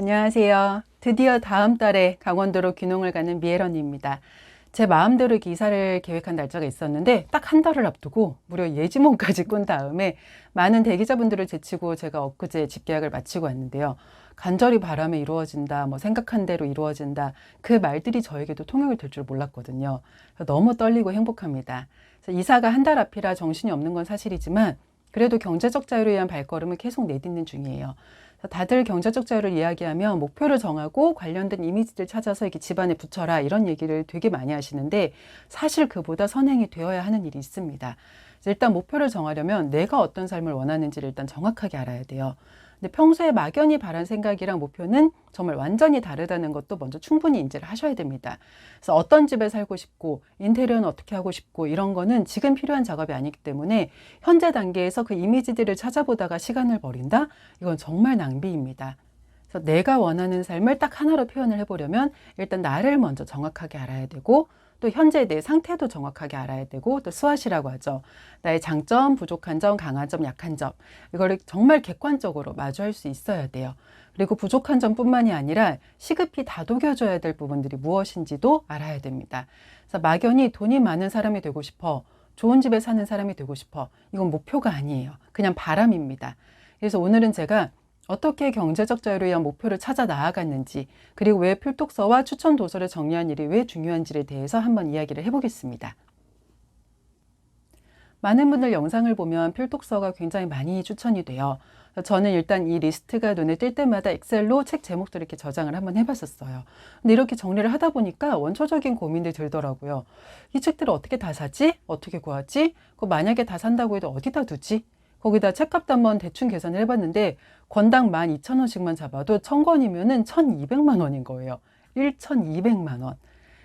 안녕하세요. 드디어 다음 달에 강원도로 귀농을 가는 미애런입니다. 제 마음대로 이렇게 이사를 계획한 날짜가 있었는데 딱 한 달을 앞두고 무려 예지몽까지 꾼 다음에 많은 대기자분들을 제치고 제가 엊그제 집 계약을 마치고 왔는데요. 간절히 바라며 이루어진다, 뭐 생각한 대로 이루어진다, 그 말들이 저에게도 통용이 될 줄 몰랐거든요. 너무 떨리고 행복합니다. 그래서 이사가 한 달 앞이라 정신이 없는 건 사실이지만 그래도 경제적 자유를 위한 발걸음을 계속 내딛는 중이에요. 다들 경제적 자유를 이야기하면 목표를 정하고 관련된 이미지를 찾아서 이렇게 집안에 붙여라 이런 얘기를 되게 많이 하시는데 사실 그보다 선행이 되어야 하는 일이 있습니다. 일단 목표를 정하려면 내가 어떤 삶을 원하는지를 일단 정확하게 알아야 돼요. 근데 평소에 막연히 바란 생각이랑 목표는 정말 완전히 다르다는 것도 먼저 충분히 인지를 하셔야 됩니다. 그래서 어떤 집에 살고 싶고 인테리어는 어떻게 하고 싶고 이런 거는 지금 필요한 작업이 아니기 때문에 현재 단계에서 그 이미지들을 찾아보다가 시간을 버린다? 이건 정말 낭비입니다. 그래서 내가 원하는 삶을 딱 하나로 표현을 해보려면 일단 나를 먼저 정확하게 알아야 되고 또 현재 내 상태도 정확하게 알아야 되고 또 스왓이라고 하죠. 나의 장점, 부족한 점, 강한 점, 약한 점 이거를 정말 객관적으로 마주할 수 있어야 돼요. 그리고 부족한 점뿐만이 아니라 시급히 다독여줘야 될 부분들이 무엇인지도 알아야 됩니다. 그래서 막연히 돈이 많은 사람이 되고 싶어, 좋은 집에 사는 사람이 되고 싶어 이건 목표가 아니에요. 그냥 바람입니다. 그래서 오늘은 제가 어떻게 경제적 자유를 위한 목표를 찾아 나아갔는지, 그리고 왜 필독서와 추천 도서를 정리한 일이 왜 중요한지에 대해서 한번 이야기를 해보겠습니다. 많은 분들 영상을 보면 필독서가 굉장히 많이 추천이 돼요. 저는 일단 이 리스트가 눈에 띌 때마다 엑셀로 책 제목들을 이렇게 저장을 한번 해봤었어요. 근데 이렇게 정리를 하다 보니까 원초적인 고민이 들더라고요. 이 책들을 어떻게 다 사지? 어떻게 구하지? 만약에 다 산다고 해도 어디다 두지? 거기다 책값도 한번 대충 계산을 해봤는데 권당 12,000원씩만 잡아도 1000권이면은 1200만 원인 거예요. 1200만 원.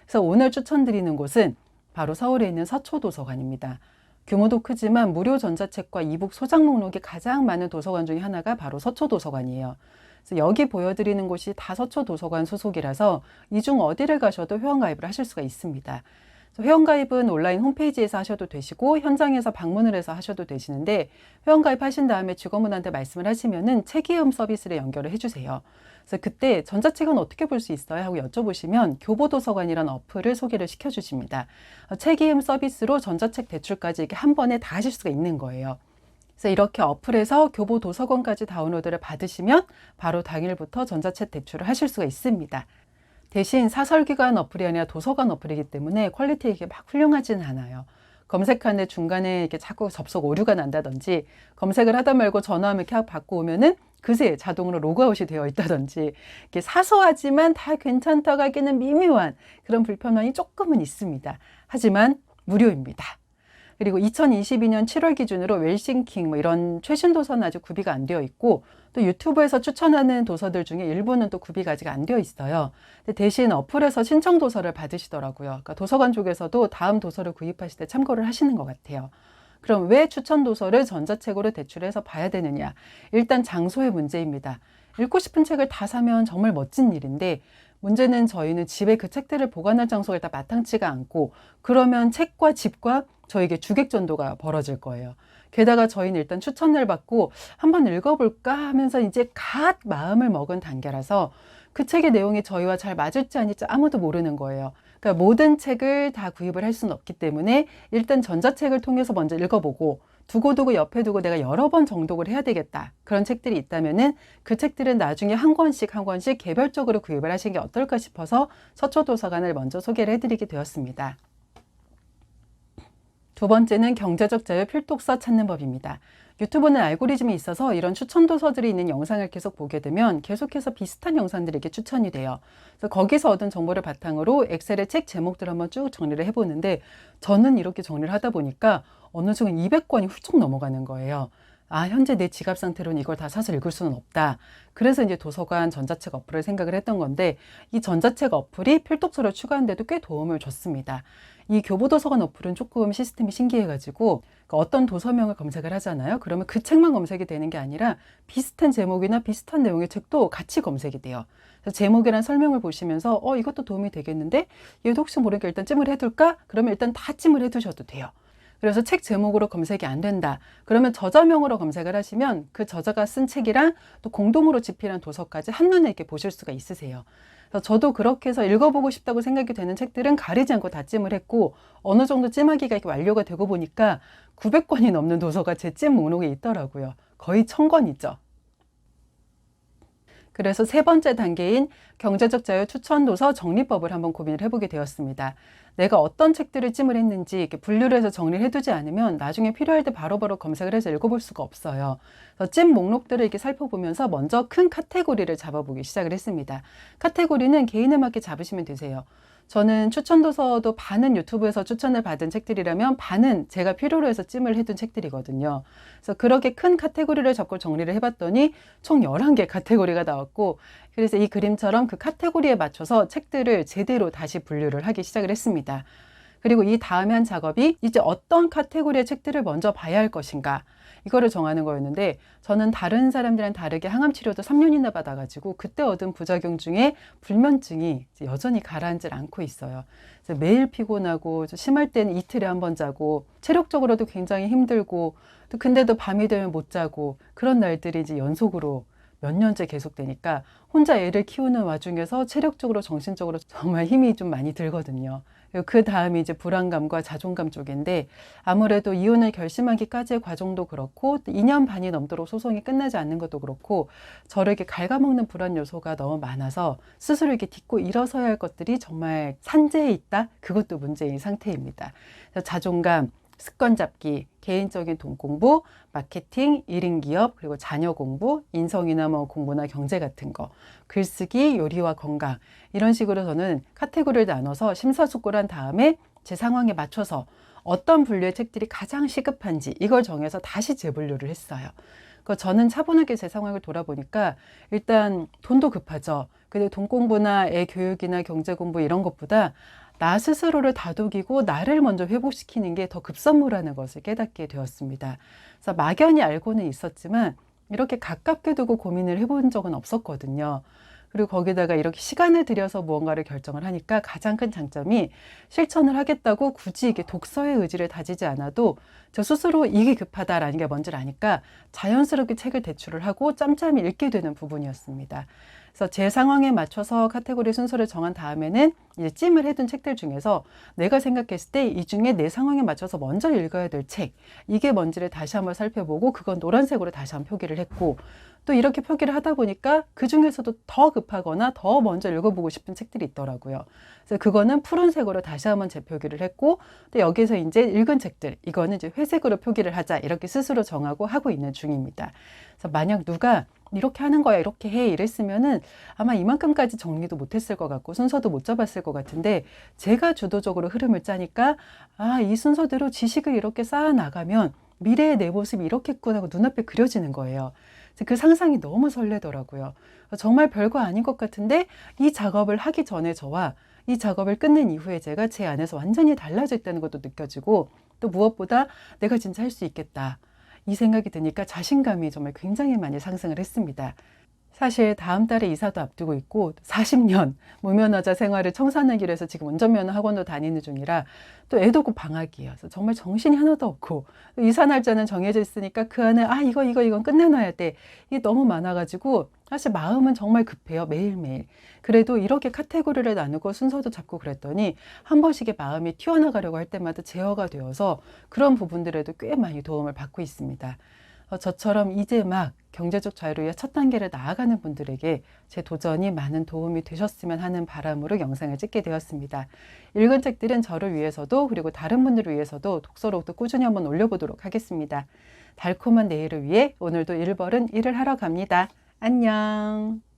그래서 오늘 추천드리는 곳은 바로 서울에 있는 서초도서관입니다. 규모도 크지만 무료 전자책과 이북 소장 목록이 가장 많은 도서관 중에 하나가 바로 서초도서관이에요. 그래서 여기 보여드리는 곳이 다 서초도서관 소속이라서 이 중 어디를 가셔도 회원가입을 하실 수가 있습니다. 회원가입은 온라인 홈페이지에서 하셔도 되시고 현장에서 방문을 해서 하셔도 되시는데 회원가입하신 다음에 직원분한테 말씀을 하시면은 책이음 서비스를 연결을 해주세요. 그래서 그때 전자책은 어떻게 볼 수 있어요? 하고 여쭤보시면 교보도서관이라는 어플을 소개를 시켜주십니다. 책이음 서비스로 전자책 대출까지 이렇게 한 번에 다 하실 수가 있는 거예요. 그래서 이렇게 어플에서 교보도서관까지 다운로드를 받으시면 바로 당일부터 전자책 대출을 하실 수가 있습니다. 대신 사설기관 어플이 아니라 도서관 어플이기 때문에 퀄리티 이게 막 훌륭하진 않아요. 검색하는데 중간에 이렇게 자꾸 접속 오류가 난다든지 검색을 하다 말고 전화하면 이렇게 받고 오면은 그새 자동으로 로그아웃이 되어 있다든지 이렇게 사소하지만 다 괜찮다고 하기는 미묘한 그런 불편함이 조금은 있습니다. 하지만 무료입니다. 그리고 2022년 7월 기준으로 웰싱킹 뭐 이런 최신 도서는 아직 구비가 안 되어 있고 또 유튜브에서 추천하는 도서들 중에 일부는 또 구비가 아직 안 되어 있어요. 근데 대신 어플에서 신청 도서를 받으시더라고요. 그러니까 도서관 쪽에서도 다음 도서를 구입하실 때 참고를 하시는 것 같아요. 그럼 왜 추천 도서를 전자책으로 대출해서 봐야 되느냐? 일단 장소의 문제입니다. 읽고 싶은 책을 다 사면 정말 멋진 일인데 문제는 저희는 집에 그 책들을 보관할 장소가 일단 마땅치가 않고 그러면 책과 집과 저에게 주객전도가 벌어질 거예요. 게다가 저희는 일단 추천을 받고 한번 읽어볼까 하면서 이제 갓 마음을 먹은 단계라서 그 책의 내용이 저희와 잘 맞을지 아닐지 아무도 모르는 거예요. 그러니까 모든 책을 다 구입을 할 수는 없기 때문에 일단 전자책을 통해서 먼저 읽어보고 두고두고 옆에 두고 내가 여러 번 정독을 해야 되겠다. 그런 책들이 있다면은 그 책들은 나중에 한 권씩 한 권씩 개별적으로 구입을 하시는 게 어떨까 싶어서 서초도서관을 먼저 소개를 해드리게 되었습니다. 두 번째는 경제적 자유 필독서 찾는 법입니다. 유튜브는 알고리즘이 있어서 이런 추천 도서들이 있는 영상을 계속 보게 되면 계속해서 비슷한 영상들이 이렇게 추천이 돼요. 그래서 거기서 얻은 정보를 바탕으로 엑셀에 책 제목들을 한번 쭉 정리를 해보는데 저는 이렇게 정리를 하다 보니까 어느 순간 200권이 훌쩍 넘어가는 거예요. 아, 현재 내 지갑 상태로는 이걸 다 사서 읽을 수는 없다. 그래서 이제 도서관 전자책 어플을 생각을 했던 건데 이 전자책 어플이 필독서를 추가하는데도 꽤 도움을 줬습니다. 이 교보도서관 어플은 조금 시스템이 신기해가지고 어떤 도서명을 검색을 하잖아요. 그러면 그 책만 검색이 되는 게 아니라 비슷한 제목이나 비슷한 내용의 책도 같이 검색이 돼요. 그래서 제목이란 설명을 보시면서 이것도 도움이 되겠는데 얘도 혹시 모르니까 일단 찜을 해둘까? 그러면 일단 다 찜을 해두셔도 돼요. 그래서 책 제목으로 검색이 안 된다. 그러면 저자명으로 검색을 하시면 그 저자가 쓴 책이랑 또 공동으로 집필한 도서까지 한눈에 이렇게 보실 수가 있으세요. 그래서 저도 그렇게 해서 읽어보고 싶다고 생각이 되는 책들은 가리지 않고 다 찜을 했고 어느 정도 찜하기가 이렇게 완료가 되고 보니까 900권이 넘는 도서가 제 찜 목록에 있더라고요. 거의 1000권이죠. 그래서 세 번째 단계인 경제적 자유 추천 도서 정리법을 한번 고민을 해보게 되었습니다. 내가 어떤 책들을 찜을 했는지 이렇게 분류를 해서 정리를 해두지 않으면 나중에 필요할 때 바로바로 검색을 해서 읽어볼 수가 없어요. 그래서 찜 목록들을 이렇게 살펴보면서 먼저 큰 카테고리를 잡아보기 시작을 했습니다. 카테고리는 개인에 맞게 잡으시면 되세요. 저는 추천 도서도 반은 유튜브에서 추천을 받은 책들이라면 반은 제가 필요로 해서 찜을 해둔 책들이거든요. 그래서 그렇게 큰 카테고리를 잡고 정리를 해봤더니 총 11개 카테고리가 나왔고, 그래서 이 그림처럼 그 카테고리에 맞춰서 책들을 제대로 다시 분류를 하기 시작을 했습니다. 그리고 이 다음에 한 작업이 이제 어떤 카테고리의 책들을 먼저 봐야 할 것인가, 이거를 정하는 거였는데, 저는 다른 사람들이랑 다르게 항암 치료도 3년이나 받아가지고 그때 얻은 부작용 중에 불면증이 여전히 가라앉질 않고 있어요. 그래서 매일 피곤하고 심할 때는 이틀에 한 번 자고 체력적으로도 굉장히 힘들고 또 근데도 밤이 되면 못 자고 그런 날들이 이제 연속으로 몇 년째 계속되니까 혼자 애를 키우는 와중에서 체력적으로 정신적으로 정말 힘이 좀 많이 들거든요. 그 다음이 이제 불안감과 자존감 쪽인데 아무래도 이혼을 결심하기까지의 과정도 그렇고 또 2년 반이 넘도록 소송이 끝나지 않는 것도 그렇고 저를 이렇게 갉아먹는 불안 요소가 너무 많아서 스스로 이렇게 딛고 일어서야 할 것들이 정말 산재해 있다? 그것도 문제인 상태입니다. 그래서 자존감, 습관 잡기, 개인적인 돈 공부, 마케팅, 1인 기업, 그리고 자녀 공부, 인성이나 뭐 공부나 경제 같은 거, 글쓰기, 요리와 건강 이런 식으로 저는 카테고리를 나눠서 심사숙고를 한 다음에 제 상황에 맞춰서 어떤 분류의 책들이 가장 시급한지 이걸 정해서 다시 재분류를 했어요. 저는 차분하게 제 상황을 돌아보니까 일단 돈도 급하죠. 근데 돈 공부나 애 교육이나 경제 공부 이런 것보다 나 스스로를 다독이고 나를 먼저 회복시키는 게 더 급선무라는 것을 깨닫게 되었습니다. 그래서 막연히 알고는 있었지만 이렇게 가깝게 두고 고민을 해본 적은 없었거든요. 그리고 거기다가 이렇게 시간을 들여서 무언가를 결정을 하니까 가장 큰 장점이 실천을 하겠다고 굳이 이게 독서의 의지를 다지지 않아도 저 스스로 이게 급하다라는 게 뭔지를 아니까 자연스럽게 책을 대출을 하고 짬짬이 읽게 되는 부분이었습니다. 그래서 제 상황에 맞춰서 카테고리 순서를 정한 다음에는 이제 찜을 해둔 책들 중에서 내가 생각했을 때 이 중에 내 상황에 맞춰서 먼저 읽어야 될 책, 이게 뭔지를 다시 한번 살펴보고 그건 노란색으로 다시 한번 표기를 했고 또 이렇게 표기를 하다 보니까 그 중에서도 더 급하거나 더 먼저 읽어보고 싶은 책들이 있더라고요. 그래서 그거는 푸른색으로 다시 한번 재표기를 했고 또 여기서 이제 읽은 책들, 이거는 이제 회색으로 표기를 하자 이렇게 스스로 정하고 하고 있는 중입니다. 그래서 만약 누가 이렇게 하는 거야, 이렇게 해 이랬으면은 아마 이만큼까지 정리도 못했을 것 같고 순서도 못 잡았을 것 같은데 제가 주도적으로 흐름을 짜니까 이 순서대로 지식을 이렇게 쌓아 나가면 미래의 내 모습이 이렇겠구나 하고 눈앞에 그려지는 거예요. 그 상상이 너무 설레더라고요. 정말 별거 아닌 것 같은데 이 작업을 하기 전에 저와 이 작업을 끝낸 이후에 제가 제 안에서 완전히 달라져 있다는 것도 느껴지고 또 무엇보다 내가 진짜 할 수 있겠다. 이 생각이 드니까 자신감이 정말 굉장히 많이 상승을 했습니다. 사실 다음 달에 이사도 앞두고 있고 40년 무면허자 생활을 청산하기로 해서 지금 운전면허 학원도 다니는 중이라 또 애도 곧 방학이에요. 그래서 정말 정신이 하나도 없고 이사 날짜는 정해져 있으니까 그 안에 이건 끝내놔야 돼. 이게 너무 많아가지고 사실 마음은 정말 급해요. 매일매일. 그래도 이렇게 카테고리를 나누고 순서도 잡고 그랬더니 한 번씩의 마음이 튀어나가려고 할 때마다 제어가 되어서 그런 부분들에도 꽤 많이 도움을 받고 있습니다. 저처럼 이제 막 경제적 자유를 위해 첫 단계를 나아가는 분들에게 제 도전이 많은 도움이 되셨으면 하는 바람으로 영상을 찍게 되었습니다. 읽은 책들은 저를 위해서도 그리고 다른 분들을 위해서도 독서록도 꾸준히 한번 올려보도록 하겠습니다. 달콤한 내일을 위해 오늘도 일벌은 일을 하러 갑니다. 안녕.